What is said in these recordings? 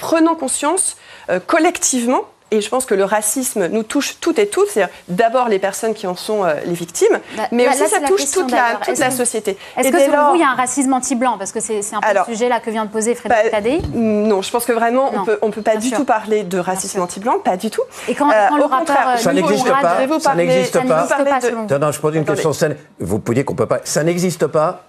prenant conscience collectivement. Et je pense que le racisme nous touche toutes et tous, c'est-à-dire d'abord les personnes qui en sont les victimes, mais aussi ça touche toute la société. Est-ce que selon vous, il y a un racisme anti-blanc? Parce que c'est un peu le sujet là que vient de poser Frédéric Tadei. Non, je pense que vraiment, on ne peut pas du tout parler de racisme anti-blanc, pas du tout. Et quand le rappeur... Ça n'existe pas, ça n'existe pas. Non, je pose une question saine. Vous pouvez dire qu'on ne peut pas... Ça n'existe pas.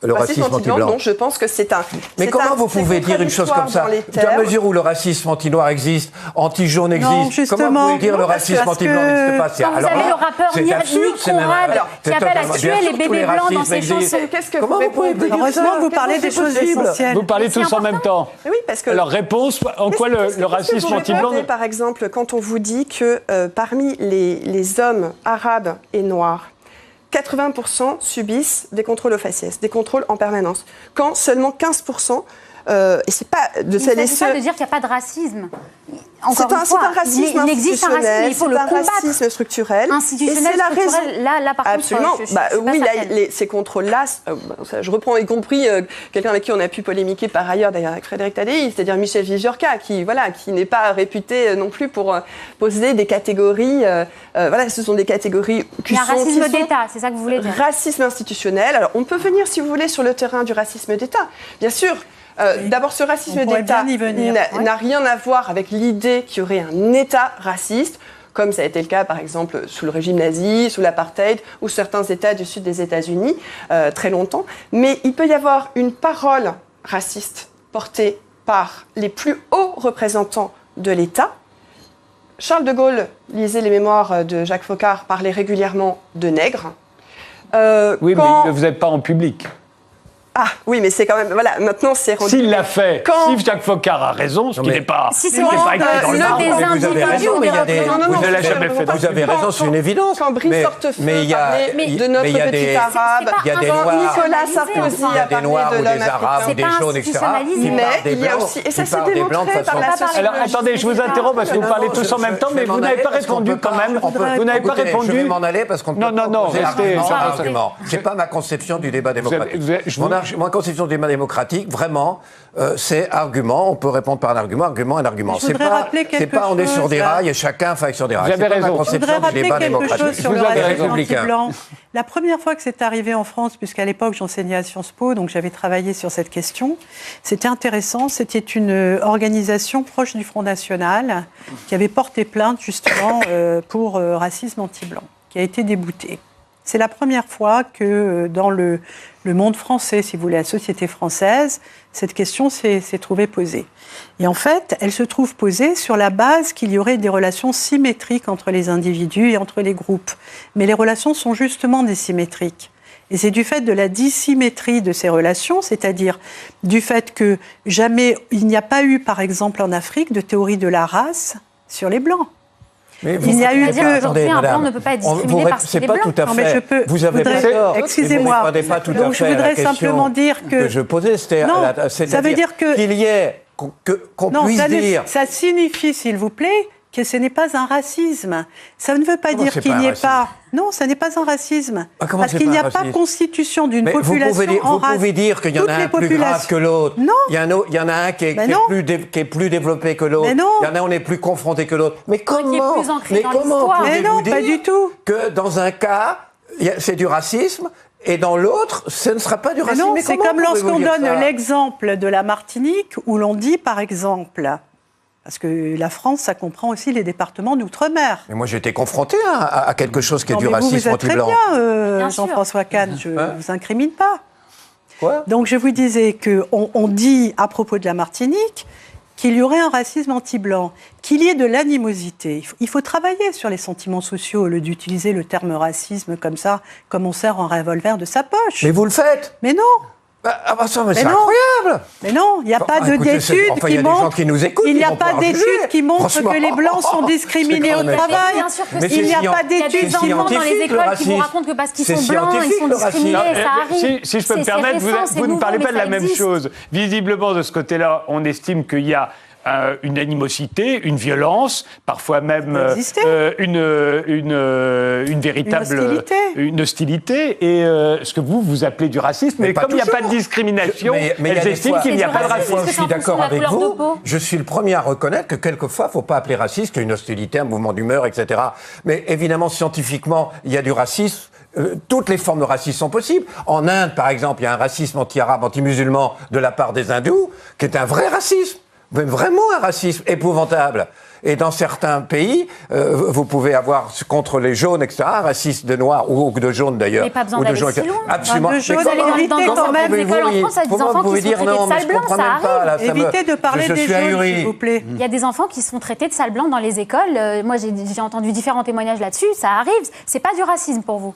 Le racisme anti-blanc, non, je pense que c'est un... Mais comment vous pouvez dire une chose comme ça? Dans la mesure où le racisme anti-noir existe, anti-jaune existe, comment vous pouvez dire le racisme anti-blanc n'existe pas? Quand vous avez le rappeur Nick Conrad qui appelle à tuer les bébés blancs dans ses chansons. Comment vous pouvez dire ça? Heureusement que vous parlez des choses essentielles. Vous parlez tous en même temps. Oui, parce que... Alors, réponse, en quoi le racisme anti-blanc... Par exemple, quand on vous dit que parmi les hommes arabes et noirs, 80% subissent des contrôles aux faciès, des contrôles en permanence. Quand seulement 15%, et c'est pas de celles et ceux... Il ne s'agit pas de dire qu'il n'y a pas de racisme. C'est un racisme il existe un racisme, il faut le combattre. C'est un racisme structurel. Institutionnel, structurel, là par absolument. contre, oui, ces contrôles-là, je reprends y compris quelqu'un avec qui on a pu polémiquer par ailleurs, d'ailleurs avec Frédéric Tadei, c'est-à-dire Michel Vigiorca, qui n'est pas réputé non plus pour poser des catégories. Ce sont des catégories qui sont... Il y a un racisme d'État, c'est ça que vous voulez dire? Racisme institutionnel. Alors, on peut venir, si vous voulez, sur le terrain du racisme d'État, bien sûr. D'abord, ce racisme d'État n'a rien à voir avec l'idée qu'il y aurait un État raciste, comme ça a été le cas, par exemple, sous le régime nazi, sous l'apartheid, ou certains États du sud des États-Unis, très longtemps. Mais il peut y avoir une parole raciste portée par les plus hauts représentants de l'État. Charles de Gaulle, lisez les mémoires de Jacques Foccart, parlait régulièrement de nègres. Oui, mais vous n'êtes pas en public. Ah oui, mais c'est quand même... Voilà, maintenant c'est rendu... S'il l'a fait, si Jacques Foccart a raison, ce qui n'est pas... Si c'est pas écrit dans le marbre, vous avez raison, mais il y a des... Vous ne l'avez jamais fait. Vous avez raison, c'est une évidence. Quand Brice Hortefeux parlait de notre petit arabe, quand Nicolas Sarkozy a parlé de l'homme africain, ou des jaunes, etc. Mais il y a aussi... Et ça s'est démontré par la sociologie. Alors, attendez, je vous interromps parce que vous parlez tous en même temps, mais vous n'avez pas répondu quand même. Vous n'avez pas répondu. Je vais m'en aller parce qu'on ne peut pas poser argument. C'est pas ma conception du débat démocratique. Ma conception du débat démocratique, vraiment, c'est argument. On peut répondre par un argument, un argument. C'est pas on est sur des rails et chacun faille sur des rails. Vous avez raison. Ma conception du débat démocratique. Sur le racisme anti-blanc. La première fois que c'est arrivé en France, puisqu'à l'époque j'enseignais à Sciences Po, donc j'avais travaillé sur cette question, c'était intéressant. C'était une organisation proche du Front National qui avait porté plainte justement pour racisme anti-blanc, qui a été déboutée. C'est la première fois que dans le monde français, si vous voulez, la société française, cette question s'est trouvée posée. Et en fait, elle se trouve posée sur la base qu'il y aurait des relations symétriques entre les individus et entre les groupes. Mais les relations sont justement dissymétriques. Et c'est du fait de la dissymétrie de ces relations, c'est-à-dire du fait que jamais, il n'y a pas eu, par exemple, en Afrique, de théorie de la race sur les Blancs. Mais il n'y a eu que... Aujourd'hui, un blanc ne peut pas être discriminé parce qu'il est blanc. C'est pas tout à fait... Vous avez tort. Excusez-moi. Donc je voudrais simplement dire que je posais, ça veut dire qu'il y ait... qu'on puisse dire... Ça signifie, s'il vous plaît, que ce n'est pas un racisme. Ça ne veut pas dire qu'il n'y ait pas... Non, ça n'est pas un racisme. Parce qu'il n'y a pas constitution d'une population en race. Vous pouvez dire qu'il y en a un plus grave que l'autre. Non. Il y en a un qui est plus développé que l'autre. Il y en a on est plus confronté que l'autre. Mais comment pouvez-vous dire pas du tout que dans un cas, c'est du racisme et dans l'autre, ce ne sera pas du racisme? Non, c'est comme lorsqu'on donne l'exemple de la Martinique où l'on dit, par exemple... Parce que la France, ça comprend aussi les départements d'outre-mer. Mais moi, j'ai été confronté à quelque chose qui est du racisme anti-blanc. Vous êtes très bien, Jean-François Kahn, je ne vous incrimine pas. Quoi? Donc, je vous disais qu'on dit, à propos de la Martinique, qu'il y aurait un racisme anti-blanc, qu'il y ait de l'animosité. Il faut travailler sur les sentiments sociaux au lieu d'utiliser le terme racisme comme ça, comme on sert un revolver de sa poche. Mais vous le faites? Mais non. Mais c'est incroyable! Mais non, il n'y a pas d'études qui montrent. Il n'y a pas d'études qui montrent que les Blancs sont discriminés au travail. Bien sûr que il n'y a pas d'études scientifiques dans les écoles qui vous racontent que parce qu'ils sont blancs, ils sont discriminés. Ça arrive. Si je peux me permettre, vous ne parlez pas de la même chose. Visiblement, de ce côté-là, on estime qu'il y a une animosité, une violence, parfois même une véritable hostilité. Et ce que vous appelez du racisme. Mais comme il n'y a pas de discrimination, elles estiment qu'il n'y a pas de racisme. Je suis d'accord avec vous. Je suis le premier à reconnaître que quelquefois, il ne faut pas appeler raciste une hostilité, un mouvement d'humeur, etc. Mais évidemment, scientifiquement, il y a du racisme. Toutes les formes de racisme sont possibles. En Inde, par exemple, il y a un racisme anti-arabe, anti-musulman de la part des hindous, qui est un vrai racisme. Vraiment un racisme épouvantable. Et dans certains pays, vous pouvez avoir contre les jaunes, etc., un racisme de noirs ou de jaunes d'ailleurs. Mais pas besoin d'aller si loin. Absolument. De jaunes, dans certaines écoles en France, il y a des enfants qui sont traités de sale blanc, ça arrive. Évitez de parler des jaunes, s'il vous plaît. Il y a des enfants qui sont traités de sale blanc dans les écoles. Moi, j'ai entendu différents témoignages là-dessus. Ça arrive. C'est pas du racisme pour vous?